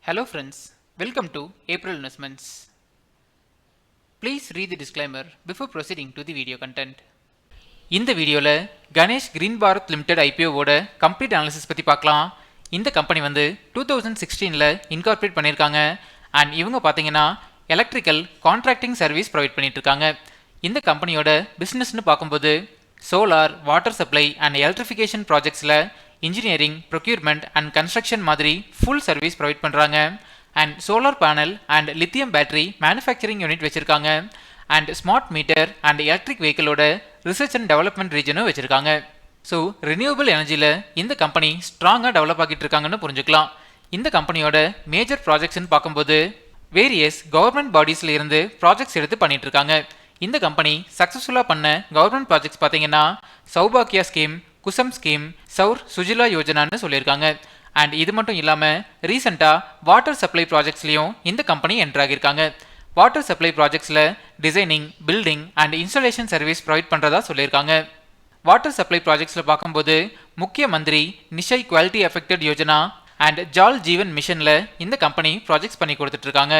Hello friends, welcome to April Investments. Please read the disclaimer before proceeding to the video content. இந்த வீடியோல Ganesh green Bharat limited ஐபிஓவோட complete analysis பற்றி பார்க்கலாம். இந்த company வந்து 2016ல் இன்கார்பரேட் பண்ணியிருக்காங்க அண்ட் இவங்க பார்த்தீங்கன்னா எலக்ட்ரிக்கல் கான்ட்ராக்டிங் சர்வீஸ் ப்ரொவைட் பண்ணிட்டு இருக்காங்க. இந்த கம்பெனியோட பிஸ்னஸ்னு பார்க்கும்போது solar, water supply and electrification ப்ராஜெக்ட்ஸில் இன்ஜினியரிங், ப்ரொக்யூர்மெண்ட் அண்ட் கன்ஸ்ட்ரக்ஷன் மாதிரி ஃபுல் சர்வீஸ் ப்ரொவைட் பண்ணுறாங்க. And solar panel and lithium battery manufacturing unit வச்சுருக்காங்க. And smart meter and electric வெஹிக்கிளோட ரிசர்ச் அண்ட் டெவலப்மெண்ட் ரீஜனும் வச்சுருக்காங்க. ஸோ ரினியூவபிள் எனர்ஜியில் இந்த கம்பெனி ஸ்ட்ராங்காக develop ஆகிட்டு இருக்காங்கன்னு புரிஞ்சுக்கலாம். இந்த கம்பெனியோட மேஜர் ப்ராஜெக்ட்ஸ்ன்னு பார்க்கும்போது வேரியஸ் கவர்மெண்ட் பாடிஸில் இருந்து ப்ராஜெக்ட்ஸ் எடுத்து பண்ணிட்டு இருக்காங்க. இந்த கம்பெனி சக்ஸஸ்ஃபுல்லாக பண்ண கவர்மெண்ட் ப்ராஜெக்ட்ஸ் பார்த்தீங்கன்னா சௌபாக்கியா ஸ்கீம், குசம் ஸ்கீம், சௌர் சுஜிலா யோஜனான்னு சொல்லியிருக்காங்க. அண்ட் இது மட்டும் இல்லாமல் ரீசெண்டாக வாட்டர் சப்ளை ப்ராஜெக்ட்ஸ்லையும் இந்த கம்பெனி என்டர் ஆகியிருக்காங்க. வாட்டர் சப்ளை ப்ராஜெக்ட்ஸில் designing, building and installation service provide பண்ணுறதா சொல்லியிருக்காங்க. வாட்டர் சப்ளை ப்ராஜெக்ட்ஸில் பார்க்கும்போது Mukhya Mantri Nischay quality affected Yojana and Jal Jeevan மிஷனில் இந்த கம்பெனி ப்ராஜெக்ட்ஸ் பண்ணி கொடுத்துட்ருக்காங்க.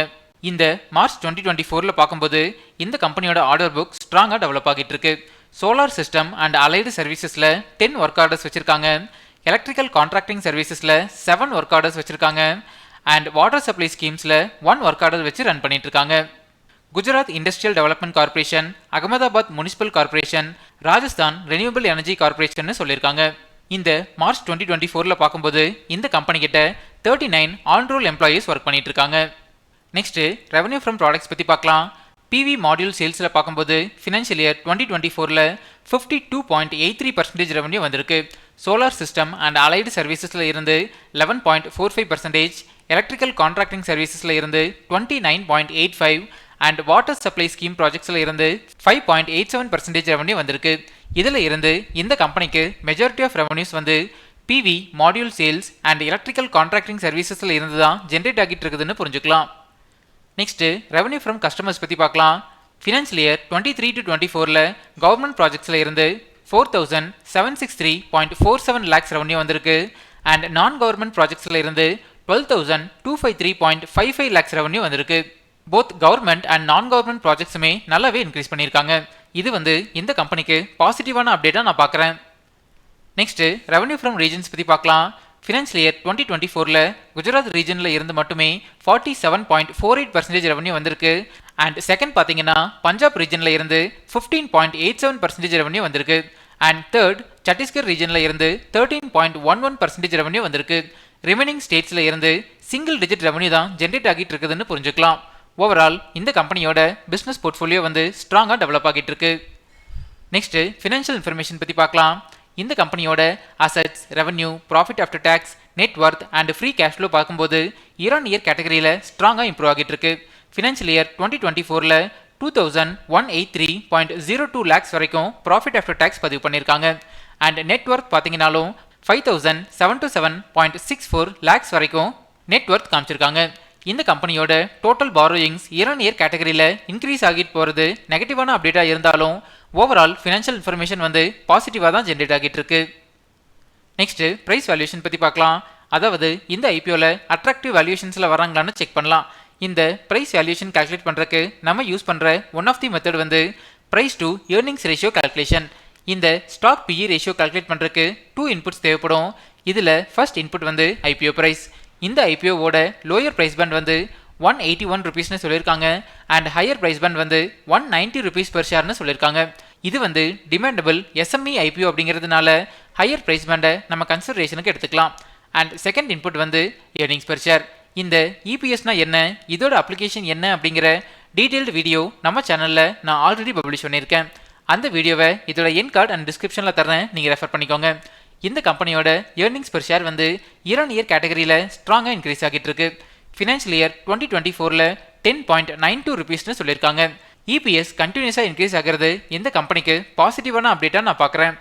இந்த மார்ச் 2024 பார்க்கும்போது இந்த கம்பெனியோட ஆர்டர் புக் ஸ்ட்ராங்காக டெவலப் ஆகிட்டு இருக்கு. சோலார் சிஸ்டம் அண்ட் அலைடு சர்வீசஸில் 10 ஒர்க் ஆர்டர்ஸ் வச்சுருக்காங்க. எலக்ட்ரிக்கல் கான்ட்ராக்டிங் சர்வீசஸில் 7 ஒர்க் ஆர்டர்ஸ் வச்சுருக்காங்க. அண்ட் வாட்டர் சப்ளை ஸ்கீம்ஸில் 1 ஒர்க் ஆர்டர் வச்சு ரன் பண்ணிட்டு இருக்காங்க. Gujarat industrial development corporation, Ahmedabad municipal corporation, Rajasthan renewable energy corporation சொல்லியிருக்காங்க. இந்த மார்ச் 2024 பார்க்கும்போது இந்த கம்பெனி கிட்ட 39 ஆன் ரோல் எம்ப்ளாயீஸ் ஒர்க் பண்ணிட்டு இருக்காங்க. நெக்ஸ்ட் ரெவன்யூ ஃப்ரம் ப்ராடக்ட்ஸ் பற்றி பார்க்கலாம். பிவி மாடியூல் சேல்ஸில் பார்க்கும்போது ஃபினான்ஷியல் இயர் 2024 52.83% ரெவன்யூ வந்திருக்கு. சோலார் சிஸ்டம் அண்ட் அலைடு சர்வீசஸில் இருந்து 11.45%, எலக்ட்ரிக்கல் கான்ட்ராக்டிங் சர்வீசஸில் இருந்து 29.85 அண்ட் வாட்டர் சப்ளை ஸ்கீம் ப்ராஜெக்ட்ஸில் இருந்து 5.87% ரெவன்யூ வந்திருக்கு. இதில் இருந்து இந்த கம்பெனிக்கு மெஜாரிட்டி ஆஃப் ரெவன்யூஸ் வந்து PV module sales and electrical contracting சர்வீசஸில் இருந்து தான் ஜென்ரேட் ஆகிட்டு இருக்குதுன்னு புரிஞ்சுக்கலாம். நெக்ஸ்ட் ரெவன்யூ ஃப்ரம் கஸ்டமர்ஸ் பற்றி பார்க்கலாம். ஃபினான்ஷியல் இயர் 23-24 கவர்மெண்ட் ப்ராஜெக்ட்ஸில் இருந்து 4763.47 லேக்ஸ் ரெவன்யூ வந்திருக்கு. அண்ட் நான் கவர்மெண்ட் ப்ராஜெக்ட்ஸில் இருந்து 12253.55 லேக்ஸ் ரெவன்யூ வந்திருக்கு. போத் கவர்மெண்ட் அண்ட் நான் கவர்மெண்ட் ப்ராஜெக்ட்ஸுமே நல்லாவே இன்க்ரீஸ் பண்ணியிருக்காங்க. இது வந்து இந்த கம்பெனிக்கு பாசிட்டிவான அப்டேட்டாக நான் பார்க்குறேன். நெக்ஸ்ட் ரெவன்யூ ஃப்ரம் ரீஜன்ஸ் பற்றி பார்க்கலாம். ஃபினான்ஷியல் இயர் 2024 குஜராத் ரீஜனில் இருந்து மட்டுமே 47.48% ரெவன்யூ வந்திருக்கு. அண்ட் செகண்ட் பார்த்தீங்கன்னா பஞ்சாப் ரீஜனில் இருந்து 15.87% ரெவன்யூ வந்திருக்கு. அண்ட் தேர்ட் சத்தீஸ்கர் ரீஜனில் இருந்து 13.11% ரெவன்யூ வந்திருக்கு. ரிமைனிங் ஸ்டேட்ஸில் இருந்து சிங்கிள் டிஜிட் ரெவன்யூ தான் ஜென்ரேட் ஆகிட்டு இருக்குதுன்னு புரிஞ்சுக்கலாம். ஓவரால் இந்த கம்பெனியோட பிஸ்னஸ் போர்ட்ஃபோலியோ வந்து ஸ்ட்ராங்காக டெவலப் ஆகிட்டு இருக்கு. நெக்ஸ்ட் ஃபினான்ஷியல் இன்ஃபர்மேஷன் பற்றி பார்க்கலாம். இந்த கம்பெனியோட assets, revenue, profit after tax, net worth and free cash flow பார்க்கும்போது இயர் ஆன் இயர் கேட்டகரியில் ஸ்ட்ராங்காக இம்ப்ரூவ் ஆகிட்டு இருக்கு. ஃபினான்ஷியல் இயர் 2024 2183.02 லேக்ஸ் வரைக்கும் ப்ராஃபிட் ஆஃப்டர் டேக்ஸ் பதிவு பண்ணியிருக்காங்க. அண்ட் நெட் ஒர்த் பார்த்தீங்கன்னாலும் 5777.64 லேக்ஸ் வரைக்கும் நெட் ஒர்த் காமிச்சிருக்காங்க. இந்த கம்பெனியோட total borrowings year on year கேட்டகரியில் இன்க்ரீஸ் ஆகிட்டு போகிறது நெகட்டிவான அப்டேட்டாக இருந்தாலும் ஓவரால் ஃபினான்ஷியல் இன்ஃபர்மேஷன் வந்து பாசிட்டிவாக தான் ஜென்ரேட் ஆகிட்டு இருக்கு. நெக்ஸ்ட் ப்ரைஸ் வேல்யூஷன் பற்றி பார்க்கலாம். அதாவது இந்த ஐபிஓவில் அட்ராக்டிவ் வேல்யூஷன்ஸில் வராங்களான்னு செக் பண்ணலாம். இந்த ப்ரைஸ் வேல்யூஷன் கால்குலேட் பண்ணுறதுக்கு நம்ம யூஸ் பண்ணுற ஒன் ஆஃப் தி மெத்தட் வந்து price to earnings ratio calculation. இந்த ஸ்டாக் பிஇ ரேஷியோ கால்குலேட் பண்ணுறதுக்கு 2 இன்புட்ஸ் தேவைப்படும். இதில் ஃபர்ஸ்ட் இன்புட் வந்து ஐபிஓ ப்ரைஸ். இந்த ஐபிஓவோட லோயர் ப்ரைஸ் பேண்ட் வந்து 181 ருபீஸ்னு சொல்லியிருக்காங்க. அண்ட் ஹையர் ப்ரைஸ் பேண்ட் வந்து 190 ருபீஸ் பெர் ஷேர்னு சொல்லியிருக்காங்க. இது வந்து டிமாண்டபிள் எஸ்எம்இ ஐபிஓ அப்படிங்கிறதுனால ஹையர் ப்ரைஸ் பேண்டை நம்ம கன்சிடரேஷனுக்கு எடுத்துக்கலாம். அண்ட் செகண்ட் இன்புட் வந்து ஏர்னிங்ஸ் பெர் ஷேர். இந்த இபிஎஸ்னா என்ன, இதோட அப்ளிகேஷன் என்ன அப்படிங்கிற டீட்டெயில்டு வீடியோ நம்ம சேனலில் நான் ஆல்ரெடி பப்ளிஷ் பண்ணியிருக்கேன். அந்த வீடியோவை இதோட என் கார்டு அண்ட் டிஸ்கிரிப்ஷனில் தரேன், நீங்கள் ரெஃபர் பண்ணிக்கோங்க. இந்த கம்பெனியோட ஏர்னிங்ஸ் பெர் ஷேர் வந்து இயர் ஆன் இயர் கேட்டகரியில் ஸ்ட்ராங்காக இன்க்ரீஸ் ஆகிட்டு இருக்கு. ஃபினான்ஷியல் இயர் 2024 10.92 ருபீஸ்னு சொல்லியிருக்காங்க. இபிஎஸ் கண்டினியூஸாக இன்க்ரீஸ் ஆகிறது இந்த கம்பெனிக்கு பாசிட்டிவான அப்டேட்டாக நான் பார்க்குறேன்.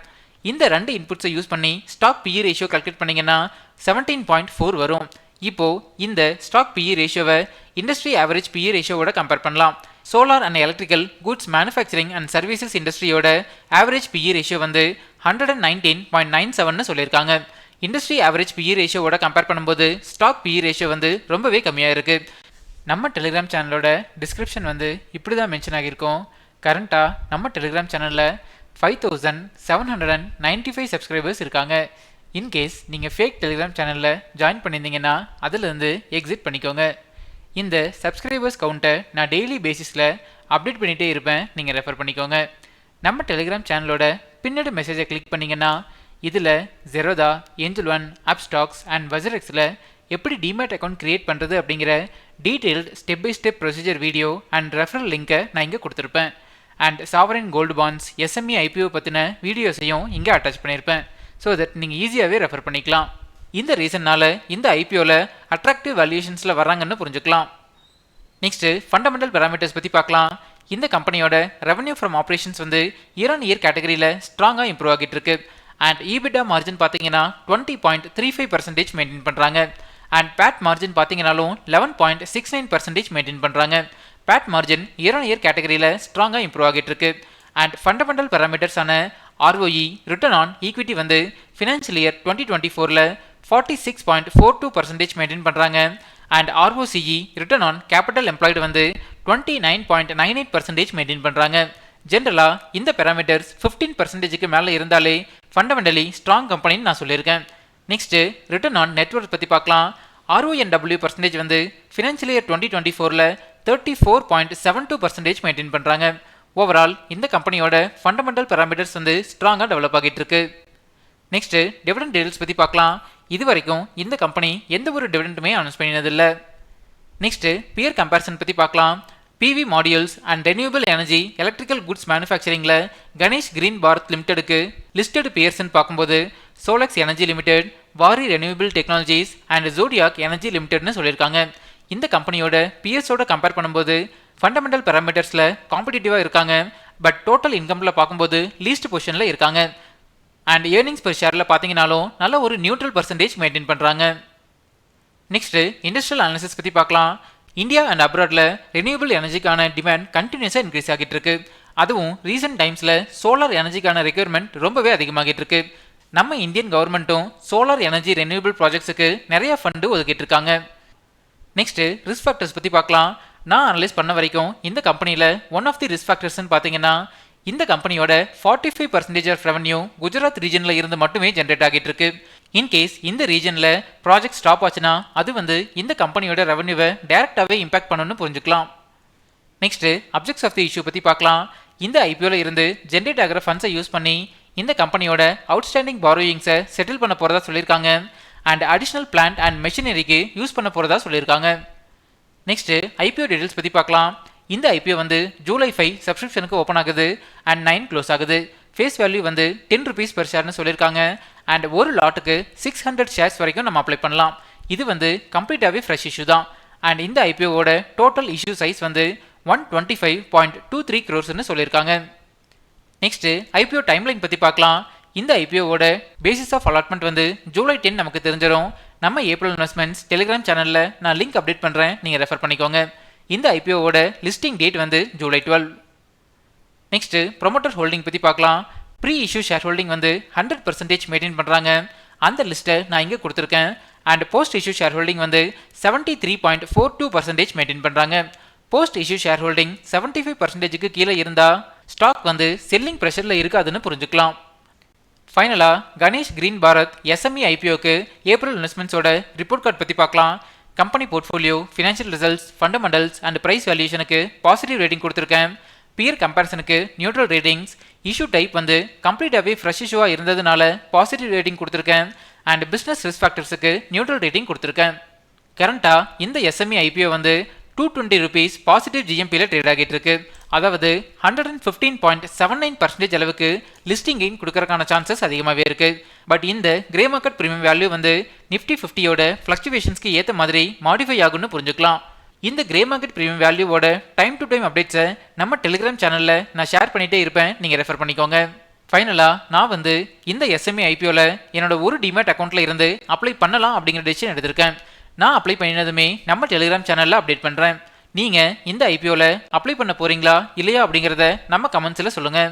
இந்த 2 இன்புட்ஸை யூஸ் பண்ணி ஸ்டாக் பிஇ ரேஷியோ கால்குலேட் பண்ணிங்கன்னா 17.4 வரும். இப்போது இந்த ஸ்டாக் பிஇ ரேஷியோவை இண்டஸ்ட்ரி ஆவரேஜ் பிஇ ரேஷியோவோட கம்பேர் பண்ணலாம். Solar and electrical goods manufacturing and services இண்டஸ்ட்ரியோட ஆவரேஜ் பிஇ ரேஷியோ வந்து 119.97ன்னு சொல்லியிருக்காங்க. இண்டஸ்ட்ரி ஆவரேஜ் பிஇ ரேஷியோட கம்பேர் பண்ணும்போது ஸ்டாக் பிஇ ரேஷியோ வந்து ரொம்பவே கம்மியாக இருக்குது. நம்ம டெலிகிராம் சேனலோட டிஸ்கிரிப்ஷன் வந்து இப்படி தான் மென்ஷன் ஆகியிருக்கும். கரண்ட்டாக நம்ம டெலிகிராம் சேனலில் 5795 சப்ஸ்கிரைபர்ஸ் இருக்காங்க. இன்கேஸ் நீங்கள் ஃபேக் டெலிகிராம் சேனலில் ஜாயின் பண்ணியிருந்தீங்கன்னா அதிலிருந்து எக்ஸிட் பண்ணிக்கோங்க. இந்த சப்ஸ்கிரைபர்ஸ் கவுண்ட்டை நான் டெய்லி பேசிஸில் அப்டேட் பண்ணிகிட்டே இருப்பேன், நீங்கள் ரெஃபர் பண்ணிக்கோங்க. நம்ம டெலிகிராம் சேனலோட பின்னடு மெசேஜை கிளிக் பண்ணிங்கன்னா இதில் Zerodha, Angel One, Upstox and Wazirxல எப்படி டிமேட் அக்கௌண்ட் கிரியேட் பண்ணுறது அப்படிங்கிற detailed step by step procedure video and referral லிங்கை நான் இங்கே கொடுத்துருப்பேன். And sovereign gold bonds SME IPO பற்றின வீடியோஸையும் இங்கே அட்டாச் பண்ணியிருப்பேன். ஸோ தட் நீங்கள் ஈஸியாகவே ரெஃபர் பண்ணிக்கலாம். இந்த ரீசன்னால் இந்த ஐபிஓவில் அட்ராக்டிவ் வேல்யூஷன்ஸில் வராங்கன்னு புரிஞ்சுக்கலாம். நெக்ஸ்ட்டு ஃபண்டமெண்டல் பேராமீட்டர்ஸ் பற்றி பார்க்கலாம். இந்த கம்பெனியோட ரெவன்யூ ஃப்ரம் ஆப்ரேஷன்ஸ் வந்து இயர் ஆன் இயர் கேட்டகரியில் ஸ்ட்ராங்காக இம்ப்ரூவ் ஆகிட்டு இருக்கு. அண்ட் EBITDA மார்ஜின் பார்த்தீங்கன்னா 20.35% மெயின்டைன் பண்ணுறாங்க. அண்ட் பேட் மார்ஜின் பார்த்தீங்கன்னாலும் 11.69% மெயின்டைன் பண்ணுறாங்க. PAT margin year on year கேட்டகரியில் ஸ்ட்ராங்காக இம்ப்ரூவ் ஆகிட்டு இருக்கு. அண்ட் ஃபண்டமெண்டல் பேராமீட்டர்ஸான ROE ரிட்டர்ன் ஆன் ஈக்விட்டி வந்து ஃபினான்ஷியல் இயர் 2024 46.42% மெயின்டைன் பண்ணுறாங்க. And ROCE return on capital employed வந்து 29.98% மெயின்டைன் பண்ணுறாங்க. ஜென்ரலாக இந்த பேராமீட்டர்ஸ் 15%க்கு மேலே இருந்தாலே ஃபண்டமெண்டலி ஸ்ட்ராங் கம்பெனின்னு நான் சொல்லியிருக்கேன். நெக்ஸ்ட்டு ரிட்டர்ன் ஆன் நெட்வொர்க் பற்றி பார்க்கலாம். RONW பர்சன்டேஜ் வந்து ஃபினான்ஷியல் இயர் 2024 34.72% மெயின்டைன் பண்ணுறாங்க. ஓவரால் இந்த கம்பெனியோட ஃபண்டமெண்டல் பேராமீட்டர்ஸ் வந்து ஸ்ட்ராங்காக டெவலப் ஆகிட்டு இருக்கு. நெக்ஸ்ட்டு டிவிடெண்ட் டீல்ஸ் பற்றி பார்க்கலாம். இது வரைக்கும் இந்த கம்பெனி எந்த ஒரு டிவிடெண்டுமே அனௌன்ஸ் பண்ணினதில்லை. நெக்ஸ்ட்டு பியர் கம்பேரிசன் பற்றி பார்க்கலாம். PV modules and renewable energy electrical goods மேனுஃபேக்சரிங்கில் கணேஷ் கிரீன் பாரத் லிமிடெடுக்கு லிஸ்டட் பியர்ஸ்ன்னு பார்க்கும்போது Solex energy limited, Waaree renewable technologies and Zodiac energy லிமிடெட்னு சொல்லியிருக்காங்க. இந்த கம்பெனியோட பியர்ஸோட கம்பேர் பண்ணும்போது ஃபண்டமெண்டல் பேராமீட்டர்ஸில் காம்படிட்டிவாக இருக்காங்க. பட் டோட்டல் இன்கமில் பார்க்கும்போது லீஸ்ட் பொசிஷனில் இருக்காங்க. அண்ட் ஏர்னிங்ஸ் பெர் ஷேரில் பார்த்தீங்கன்னாலும் நல்ல ஒரு நியூட்ரல் பர்சன்டேஜ் மெயின்டைன் பண்ணுறாங்க. நெக்ஸ்ட்டு இண்டஸ்ட்ரியல் அனாலிசிஸ் பற்றி பார்க்கலாம். இந்தியா அண்ட் அப்ராடில் ரெனியூபிள் எனர்ஜிக்கான டிமாண்ட் கண்டினியூஸாக இன்க்ரீஸ் ஆகிட்டு இருக்கு. அதுவும் ரீசெண்ட் டைம்ஸில் சோலார் எனர்ஜிக்கான ரெக்யர்மெண்ட் ரொம்பவே அதிகமாகிட்டு இருக்கு. நம்ம இந்தியன் கவர்மெண்ட்டும் சோலார் எனர்ஜி ரெனியூபிள் ப்ராஜெக்ட்ஸுக்கு நிறைய ஃபண்டு ஒதுக்கிட்டு இருக்காங்க. நெக்ஸ்ட்டு ரிஸ்க் ஃபேக்டர்ஸ் பற்றி பார்க்கலாம். நான் அனலைஸ் பண்ண வரைக்கும் இந்த கம்பெனியில் ஒன் ஆஃப் தி ரிஸ்க் ஃபேக்டர்ஸ்ன்னு பார்த்தீங்கன்னா இந்த கம்பெனியோட 45% ஆஃப் ரெவன்யூ குஜராத் ரீஜனில் இருந்து மட்டுமே ஜென்ரேட் ஆகிட்டு இருக்கு. இன்கேஸ் இந்த ரீஜனில் ப்ராஜெக்ட் ஸ்டாப் ஆச்சுன்னா அது வந்து இந்த கம்பெனியோட ரெவன்யூவை டேரெக்டாகவே இம்பாக்ட் பண்ணணும்னு புரிஞ்சுக்கலாம். Next objects of the issue பற்றி பார்க்கலாம். இந்த ஐபிஓவில் இருந்து ஜென்ரேட் ஆகிற ஃபண்ட்ஸை யூஸ் பண்ணி இந்த கம்பெனியோட அவுட்ஸ்டாண்டிங் பாரோயிங்ஸை செட்டில் பண்ண போகிறதா சொல்லியிருக்காங்க. அண்ட் அடிஷ்னல் பிளான்ட் அண்ட் மெஷினரிக்கு யூஸ் பண்ண போகிறதா சொல்லியிருக்காங்க. நெக்ஸ்ட்டு ஐபிஓ டீடைல்ஸ் பற்றி பார்க்கலாம். இந்த ஐபிஓ வந்து ஜூலை 5 சப்ஸ்கிரிப்ஷனுக்கு ஓப்பன் ஆகுது அண்ட் 9 க்ளோஸ் ஆகுது. ஃபேஸ் வேல்யூ வந்து ₹10 per ஷேர்னு சொல்லியிருக்காங்க. அண்ட் ஒரு லாட்டுக்கு 600 ஷேர்ஸ் வரைக்கும் நம்ம அப்ளை பண்ணலாம். இது வந்து கம்ப்ளீட்டாகவே ஃப்ரெஷ் இஷ்யூ தான். அண்ட் இந்த ஐபிஓவோட டோட்டல் இஷ்யூ சைஸ் வந்து 125.23 crores சொல்லியிருக்காங்க. நெக்ஸ்ட்டு ஐபிஓ டைம்லைன் பற்றி பார்க்கலாம். இந்த ஐபிஓவோட பேசிஸ் ஆஃப் அலாட்மெண்ட் வந்து ஜூலை 10 நமக்கு தெரிஞ்சிடும். நம்ம ஏப்ரல் இன்வெஸ்ட்மெண்ட்ஸ் டெலிகிராம் சேனலில் நான் லிங்க் அப்டேட் பண்ணுறேன், நீங்கள் ரெஃபர் பண்ணிக்கோங்க. இந்த ஐபிஓவோட லிஸ்டிங் டேட் வந்து ஜூலை 12. நெக்ஸ்ட்டு ப்ரொமோட்டர் ஹோல்டிங் பற்றி பார்க்கலாம். ப்ரீ இஷ்யூ ஷேர் ஹோல்டிங் வந்து 100% மெயின்டைன் பண்ணுறாங்க. அந்த லிஸ்ட்டை நான் இங்கே கொடுத்துருக்கேன். And post issue shareholding வந்து 73.42% மெயின்டைன் பண்ணுறாங்க. போஸ்ட் இஷ்யூ ஷேர் ஹோல்டிங் 75%க்கு கீழே இருந்தால் ஸ்டாக் வந்து செல்லிங் ப்ரெஷரில் இருக்காதுன்னு புரிஞ்சுக்கலாம். ஃபைனலாக கணேஷ் கிரீன் பாரத் SME IPOக்கு ஏப்ரல் இன்வெஸ்ட்மெண்ட்ஸோட ரிப்போர்ட் கார்டு பற்றி பார்க்கலாம். Company portfolio, financial results, fundamentals and price வேல்யூஷனுக்கு பாசிட்டிவ் ரேட்டிங் கொடுத்துருக்கேன். பியர் கம்பேரிசனுக்கு நியூட்ரல் ரேட்டிங்ஸ், இஷ்யூ டைப் வந்து கம்ப்ளீட்டாகவே ஃப்ரெஷ் இஷ்யூவாக இருந்ததுனால பாசிட்டிவ் ரேட்டிங் கொடுத்துருக்கேன். அண்ட் பிஸ்னஸ் ரிஸ்க் ஃபேக்டர்ஸுக்கு நியூட்ரல் ரேட்டிங் கொடுத்துருக்கேன். கரண்ட்டாக இந்த SME IPO வந்து ₹220 பாசிட்டிவ் GMPயில் ட்ரேட் ஆகிட்டு இருக்கு. அதாவது 115.79% அளவுக்கு லிஸ்டிங் கெயின் கொடுக்கறதுக்கான சான்சஸ் அதிகமாகவே இருக்கு. பட் இந்த கிரே மார்க்கெட் ப்ரீமியம் வேல்யூ வந்து நிஃப்டி 50யோட ஃப்ளக்சுவேஷன்ஸ்க்கு ஏற்ற மாதிரி மாடிஃபை ஆகும்னு புரிஞ்சுக்கலாம். இந்த கிரே மார்க்கெட் ப்ரீமியம் வேல்யூவோட டைம் டு டைம் அப்டேட்ஸை நம்ம டெலிகிராம் சேனலில் நான் ஷேர் பண்ணிகிட்டே இருப்பேன், நீங்கள் ரெஃபர் பண்ணிக்கோங்க. ஃபைனலாக நான் வந்து இந்த SME IPOவில் என்னோட ஒரு டிமேட் அக்கௌண்ட்டில் இருந்து அப்ளை பண்ணலாம் அப்படிங்கிற டெசிஷன் எடுத்திருக்கேன். நான் அப்ளை பண்ணினதுமே நம்ம டெலிகிராம் சேனலில் அப்டேட் பண்ணுறேன். நீங்கள் இந்த IPOவில் அப்ளை பண்ண போகிறீங்களா இல்லையா அப்படிங்கிறத நம்ம கமெண்ட்ஸில் சொல்லுங்கள்.